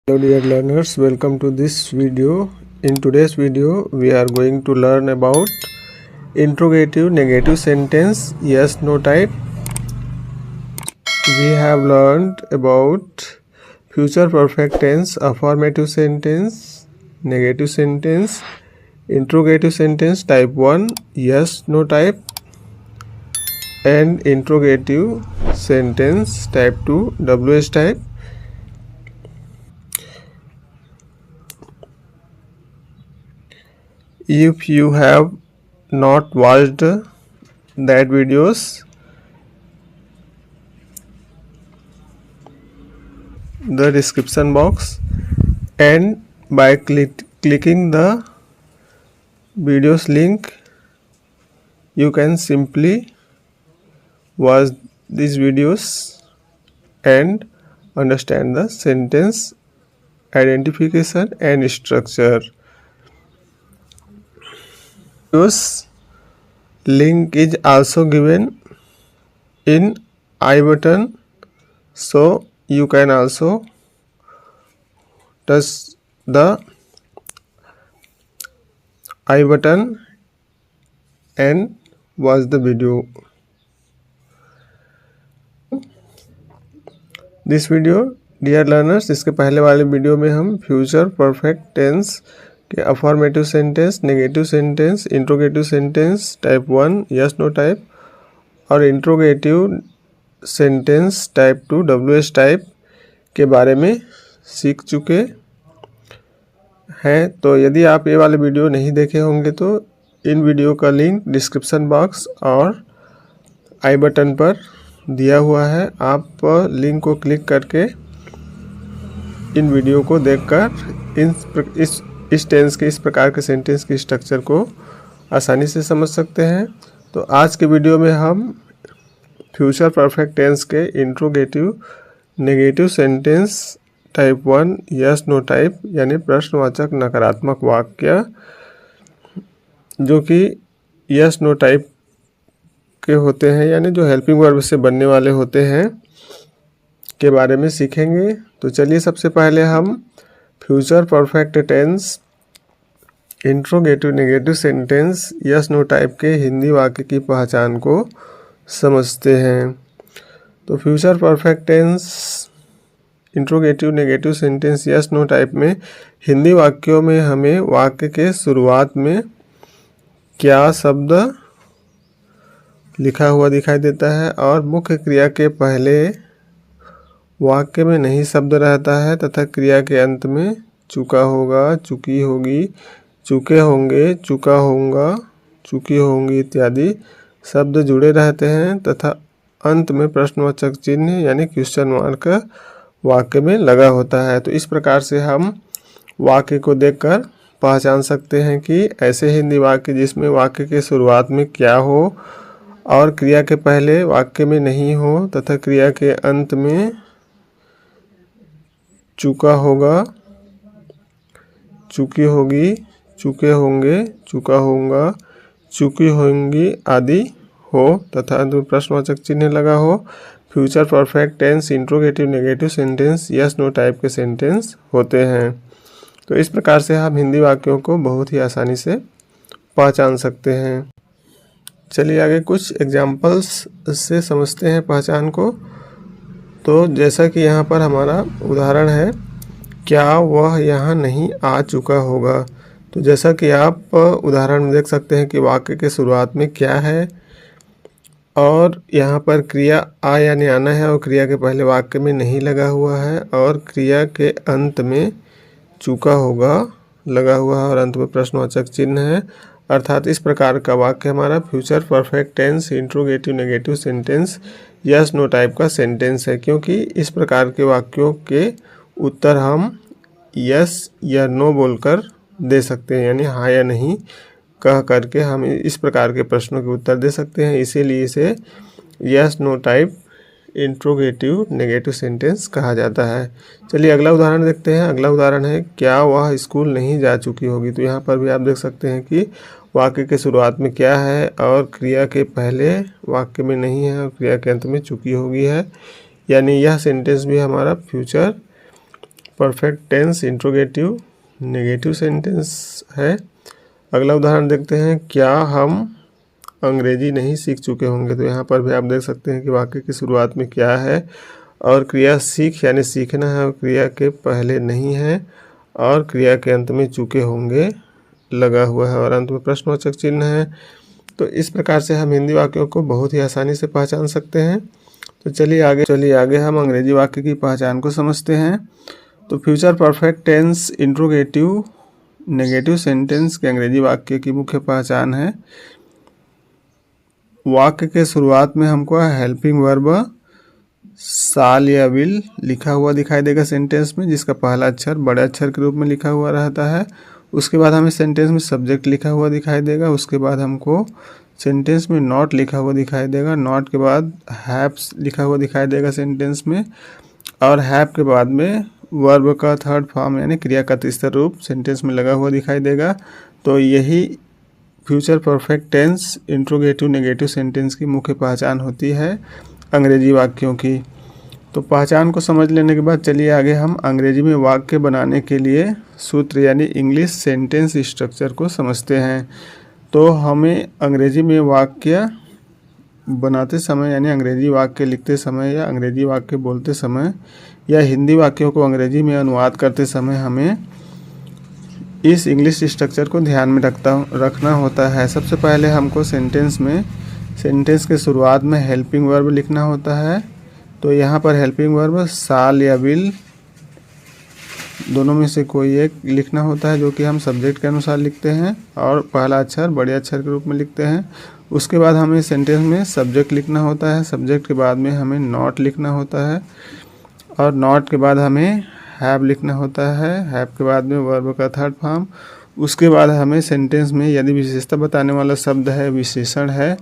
Hello dear learners, welcome to this video. In today's video we are going to learn about interrogative negative sentence yes no type. We have learned about future perfect tense, affirmative sentence, negative sentence, interrogative sentence type 1 yes no type, and interrogative sentence type 2 WH type. If you have not watched that videos, the description box, and by clicking the videos link you can simply watch these videos and understand the sentence identification and structure. This link is also given in I button, so you can also touch the I button and watch the video. This video dear learners, इसके पहले वाले video में हम future perfect tense के affirmative sentence, negative sentence, interrogative sentence type 1 yes no type और interrogative sentence type 2 WH type के बारे में सीख चुके हैं। तो यदि आप ये वाले वीडियो नहीं देखे होंगे तो इन वीडियो का लिंक डिस्क्रिप्शन बॉक्स और आई बटन पर दिया हुआ है। आप लिंक को क्लिक करके इन वीडियो को देखकर इस टेंस के इस प्रकार के सेंटेंस की स्ट्रक्चर को आसानी से समझ सकते हैं। तो आज के वीडियो में हम फ्यूचर परफेक्ट टेंस के interrogative negative sentence type 1 yes no type यानी प्रश्नवाचक नकारात्मक वाक्य जो कि यस नो टाइप के होते हैं यानी जो हेल्पिंग वर्ब से बनने वाले होते हैं के बारे में सीखेंगे। तो चलिए सबसे पहले हम future perfect tense interrogative negative sentence yes no type के हिंदी वाक्य की पहचान को समझते हैं। तो future perfect tense interrogative negative sentence yes no type में हिंदी वाक्यों में हमें वाक्य के शुरुआत में क्या शब्द लिखा हुआ दिखाई देता है और मुख्य क्रिया के पहले वाक्य में नहीं शब्द रहता है तथा क्रिया के अंत में चुका होगा, चुकी होगी, चुके होंगे, चुका होगा, चुकी होंगी इत्यादि शब्द जुड़े रहते हैं तथा अंत में प्रश्नवाचक चिन्ह यानी क्वेश्चन मार्क वाक्य में लगा होता है। तो इस प्रकार से हम वाक्य को देखकर पहचान सकते हैं कि ऐसे हिंदी वाक्य जिसमें वाक्य के शुरुआत में क्या हो और क्रिया के पहले वाक्य में नहीं हो तथा क्रिया के अंत में चुका होगा, चुकी होगी, चुके होंगे, चुका होगा, चुकी होंगी आदि हो तथा अंत में प्रश्नवाचक चिन्ह लगा हो। Future perfect tense interrogative negative sentence yes no type के सेंटेंस होते हैं। तो इस प्रकार से हम हिंदी वाक्यों को बहुत ही आसानी से पहचान सकते हैं। चलिए आगे कुछ एग्जाम्पल्स से समझते हैं पहचान को। तो जैसा कि यहाँ पर हमारा उदाहरण है, क्या वह यहाँ नहीं आ चुका होगा। तो जैसा कि आप उदाहरण में देख सकते हैं कि वाक्य के शुरुआत में क्या है और यहाँ पर क्रिया आ यानी आना है और क्रिया के पहले वाक्य में नहीं लगा हुआ है और क्रिया के अंत में चुका होगा लगा हुआ है और अंत में प्रश्नवाचक चिन्ह है। अर्थात इस प्रकार का वाक्य हमारा future perfect tense interrogative negative sentence yes no type का सेंटेंस है, क्योंकि इस प्रकार के वाक्यों के उत्तर हम यस या नो बोलकर दे सकते हैं यानी हाँ या नहीं कह करके हम इस प्रकार के प्रश्नों के उत्तर दे सकते हैं। इसीलिए इसे yes no type interrogative negative sentence कहा जाता है। चलिए अगला उदाहरण देखते हैं। अगला उदाहरण है, क्या वह स्कूल नहीं जा चुकी होगी। तो यहाँ पर भी आप देख सकते हैं कि वाक्य के शुरुआत में क्या है और क्रिया के पहले वाक्य में नहीं है और क्रिया के अंत में चुकी होगी है, यानी यह सेंटेंस भी हमारा future perfect tense interrogative negative sentence है। अगला उदाहरण देखते हैं, क्या हम अंग्रेजी नहीं सीख चुके होंगे। तो यहाँ पर भी आप देख सकते हैं कि वाक्य की शुरुआत में क्या है और क्रिया सीख यानी सीखना है और क्रिया के पहले नहीं है और क्रिया के अंत में चुके होंगे लगा हुआ है और अंत में प्रश्नवाचक चिन्ह है। तो इस प्रकार से हम हिंदी वाक्यों को बहुत ही आसानी से पहचान सकते हैं। तो चलिए आगे हम अंग्रेजी वाक्य की पहचान को समझते हैं। तो future perfect tense interrogative negative sentence के अंग्रेजी वाक्य की मुख्य पहचान है। वाक्य के शुरुआत में हमको हेल्पिंग वर्ब साल या विल लिखा हुआ दिखाई देगा सेंटेंस में, जिसका पहला अक्षर बड़े अक्षर के रूप में लिखा हुआ रहता है। उसके बाद हमें सेंटेंस में सब्जेक्ट लिखा हुआ दिखाई देगा। उसके बाद हमको सेंटेंस में नॉट लिखा हुआ दिखाई देगा। नॉट के बाद हैव्स लिखा हुआ दिखाई देगा सेंटेंस में, और हैव के बाद में वर्ब का थर्ड फॉर्म यानी क्रिया का तीसरा रूप सेंटेंस में लगा हुआ दिखाई देगा। तो यही future perfect tense interrogative negative sentence की मुख्य पहचान होती है अंग्रेजी वाक्यों की। तो पहचान को समझ लेने के बाद चलिए आगे हम अंग्रेजी में वाक्य बनाने के लिए सूत्र यानी इंग्लिश सेंटेंस स्ट्रक्चर को समझते हैं। तो हमें अंग्रेजी में वाक्य बनाते समय यानी अंग्रेजी वाक्य लिखते समय या अंग्रेजी वाक्य बोलते समय या हिंदी वाक्यों को अंग्रेजी में अनुवाद करते समय हमें इस इंग्लिश स्ट्रक्चर को ध्यान में रखना होता है। सबसे पहले हमको सेंटेंस के शुरुआत में हेल्पिंग वर्ब लिखना होता है। तो यहाँ पर हेल्पिंग वर्ब साल या विल दोनों में से कोई एक लिखना होता है, जो कि हम सब्जेक्ट के अनुसार लिखते हैं और पहला अक्षर बड़े अक्षर के रूप में लिखते हैं। उसके बाद हमें सेंटेंस में सब्जेक्ट लिखना होता है। सब्जेक्ट के बाद में हमें नॉट लिखना होता है और नॉट के बाद हमें हैव लिखना होता है। हैव के बाद में वर्ब का थर्ड फॉर्म। उसके बाद हमें सेंटेंस में यदि विशेषता बताने वाला शब्द है, विशेषण है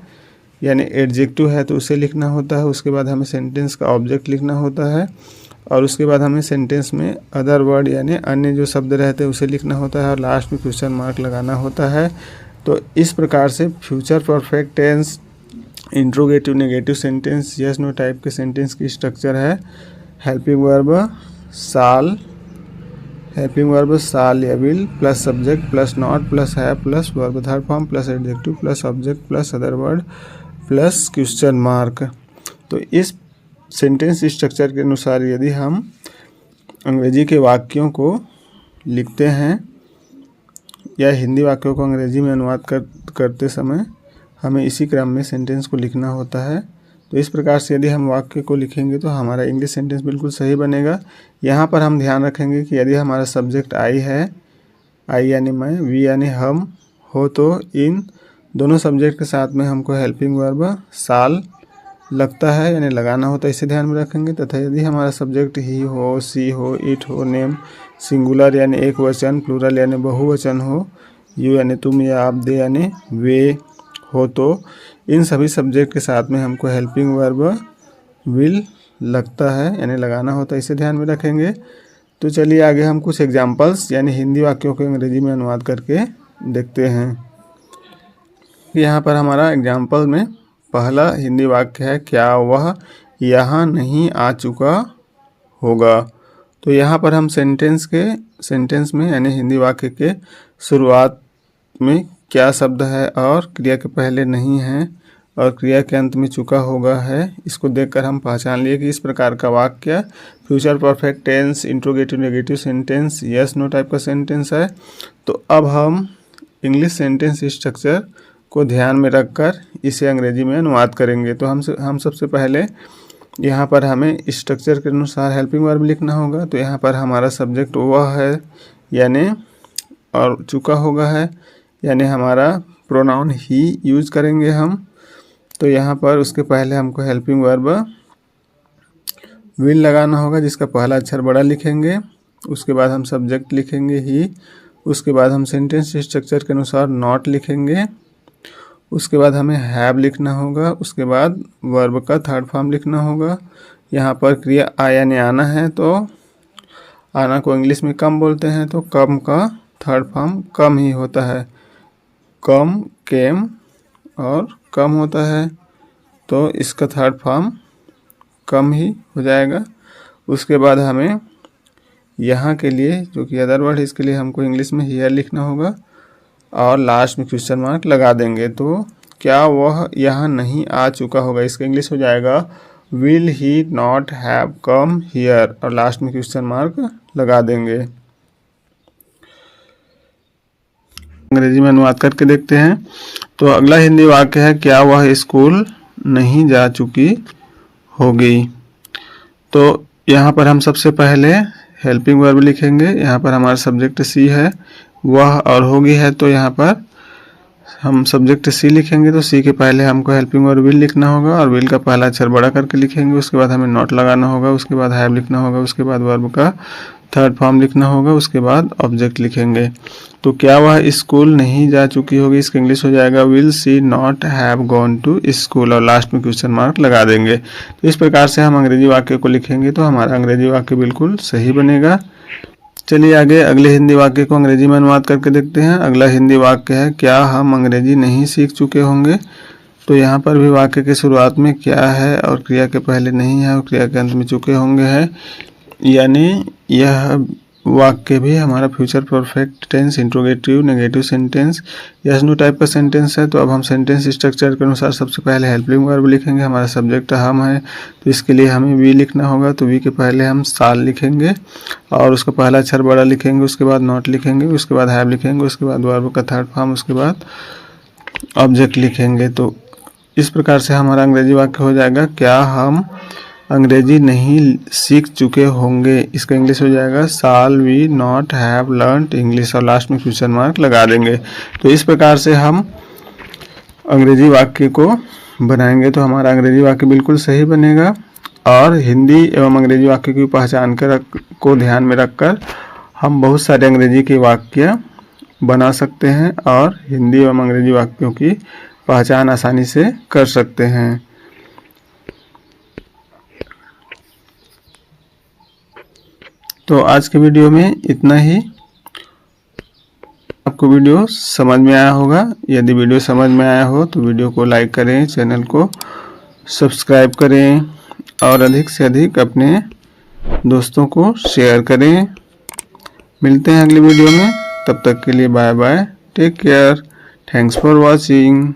यानी एडजेक्टिव है, तो उसे लिखना होता है। उसके बाद हमें सेंटेंस का ऑब्जेक्ट लिखना होता है और उसके बाद हमें सेंटेंस में अदर वर्ड यानी अन्य जो शब्द रहते हैं उसे लिखना होता है और लास्ट में क्वेश्चन मार्क लगाना होता है। तो इस प्रकार से future perfect tense interrogative negative sentence yes no type के सेंटेंस की स्ट्रक्चर है। हेल्पिंग वर्ब साल या will plus subject plus not plus have plus verb third form plus adjective plus object plus other word plus question mark. तो इस sentence structure के अनुसार यदि हम अंग्रेजी के वाक्यों को लिखते हैं या हिंदी वाक्यों को अंग्रेजी में अनुवाद करते समय हमें इसी क्रम में सेंटेंस को लिखना होता है। तो इस प्रकार से यदि हम वाक्य को लिखेंगे तो हमारा इंग्लिश सेंटेंस बिल्कुल सही बनेगा। यहाँ पर हम ध्यान रखेंगे कि यदि हमारा सब्जेक्ट आई है, आई यानी मैं, वी यानी हम हो, तो इन दोनों सब्जेक्ट के साथ में हमको हेल्पिंग वर्ब साल लगता है यानी लगाना होता है, इसे ध्यान में रखेंगे। तथा यदि हमारा सब्जेक्ट ही हो, सी हो, इट हो, नेम सिंगुलर यानी एक वचन, प्लूरल यानी बहुवचन हो, यू यानी तुम या आप, दे यानी वे हो, तो इन सभी सब्जेक्ट के साथ में हमको हेल्पिंग वर्ब विल लगता है यानी लगाना होता है, इसे ध्यान में रखेंगे। तो चलिए आगे हम कुछ एग्जाम्पल्स यानी हिंदी वाक्यों को अंग्रेजी में अनुवाद करके देखते हैं। यहाँ पर हमारा एग्जाम्पल में पहला हिंदी वाक्य है, क्या वह यहाँ नहीं आ चुका होगा। तो यहाँ पर हम सेंटेंस में यानी हिंदी वाक्य के शुरुआत में क्या शब्द है और क्रिया के पहले नहीं है और क्रिया के अंत में चुका होगा है, इसको देखकर हम पहचान लिए कि इस प्रकार का वाक्य future perfect tense interrogative negative sentence yes no type का सेंटेंस है। तो अब हम इंग्लिश सेंटेंस स्ट्रक्चर को ध्यान में रखकर इसे अंग्रेजी में अनुवाद करेंगे। तो हम सबसे पहले यहाँ पर हमें स्ट्रक्चर के अनुसार हेल्पिंग वर्ब लिखना होगा। तो यहाँ पर हमारा सब्जेक्ट वह है यानी और चुका होगा है यानी हमारा प्रोनाउन ही यूज करेंगे हम। तो यहाँ पर उसके पहले हमको हेल्पिंग वर्ब विल लगाना होगा, जिसका पहला अक्षर बड़ा लिखेंगे। उसके बाद हम सब्जेक्ट लिखेंगे ही। उसके बाद हम सेंटेंस स्ट्रक्चर के अनुसार नॉट लिखेंगे। उसके बाद हमें हैव लिखना होगा। उसके बाद वर्ब का थर्ड फॉर्म लिखना होगा। यहाँ पर क्रिया आ यानी आना है, तो आना को इंग्लिश में कम बोलते हैं, तो कम का थर्ड फॉर्म कम ही होता है, कम, केम और कम होता है, तो इसका थर्ड फॉर्म कम ही हो जाएगा। उसके बाद हमें यहाँ के लिए जो कि अदर वर्ड, इसके लिए हमको इंग्लिश में हियर लिखना होगा और लास्ट में क्वेश्चन मार्क लगा देंगे। तो क्या वह यहाँ नहीं आ चुका होगा, इसका इंग्लिश हो जाएगा will he not have come here और लास्ट में क्वेश्चन मार्क लगा देंगे। अंग्रेजी में अनुवाद करके देखते हैं। तो अगला हिंदी वाक्य है, क्या वह स्कूल नहीं जा चुकी होगी। तो यहाँ पर हम सबसे पहले हेल्पिंग वर्ब लिखेंगे। यहाँ पर हमारा सब्जेक्ट सी है, वह और होगी है, तो यहाँ पर हम सब्जेक्ट सी लिखेंगे। तो सी के पहले हमको हेल्पिंग वर्ब विल लिखना होगा और विल का पहला अक्षर बड़ा करके लिखेंगे। उसके बाद हमें नॉट लगाना होगा, उसके बाद हैव लिखना होगा, उसके बाद वर्ब का थर्ड फॉर्म लिखना होगा, उसके बाद ऑब्जेक्ट लिखेंगे। तो क्या वह स्कूल नहीं जा चुकी होगी, इसका इंग्लिश हो जाएगा will she not have gone to school और लास्ट में क्वेश्चन मार्क लगा देंगे। तो इस प्रकार से हम अंग्रेजी वाक्य को लिखेंगे तो हमारा अंग्रेजी वाक्य बिल्कुल सही बनेगा। चलिए आगे अगले हिंदी वाक्य को अंग्रेजी में अनुवाद करके देखते हैं। अगला हिंदी वाक्य है, क्या हम अंग्रेजी नहीं सीख चुके होंगे। तो यहाँ पर भी वाक्य के शुरुआत में क्या है और क्रिया के पहले नहीं है और क्रिया के अंत में चुके होंगे है, यानी यह वाक्य भी हमारा future perfect tense, interrogative, negative sentence, yes no type का सेंटेंस है। तो अब हम सेंटेंस स्ट्रक्चर के अनुसार सबसे पहले हेल्पिंग वर्ब लिखेंगे। हमारा सब्जेक्ट हम है तो इसके लिए हमें वी लिखना होगा। तो वी के पहले हम साल लिखेंगे और उसका पहला अक्षर बड़ा लिखेंगे, उसके बाद नॉट लिखेंगे, उसके बाद हैव लिखेंगे, उसके बाद वर्ब का थर्ड फॉर्म, उसके बाद ऑब्जेक्ट लिखेंगे। तो इस प्रकार से हमारा अंग्रेजी वाक्य हो जाएगा, क्या हम अंग्रेजी नहीं सीख चुके होंगे। इसका इंग्लिश हो जाएगा shall we not have learned English और लास्ट में क्वेश्चन मार्क लगा देंगे। तो इस प्रकार से हम अंग्रेजी वाक्य को बनाएंगे तो हमारा अंग्रेजी वाक्य बिल्कुल सही बनेगा। और हिंदी एवं अंग्रेजी वाक्य की पहचान को ध्यान में रखकर हम बहुत सारे अंग्रेजी के वाक्य बना सकते हैं और हिंदी एवं अंग्रेजी वाक्यों की पहचान आसानी से कर सकते हैं। तो आज के वीडियो में इतना ही। आपको वीडियो समझ में आया होगा। यदि वीडियो समझ में आया हो तो वीडियो को लाइक करें, चैनल को सब्सक्राइब करें और अधिक से अधिक अपने दोस्तों को शेयर करें। मिलते हैं अगली वीडियो में, तब तक के लिए bye bye, take care, thanks for watching.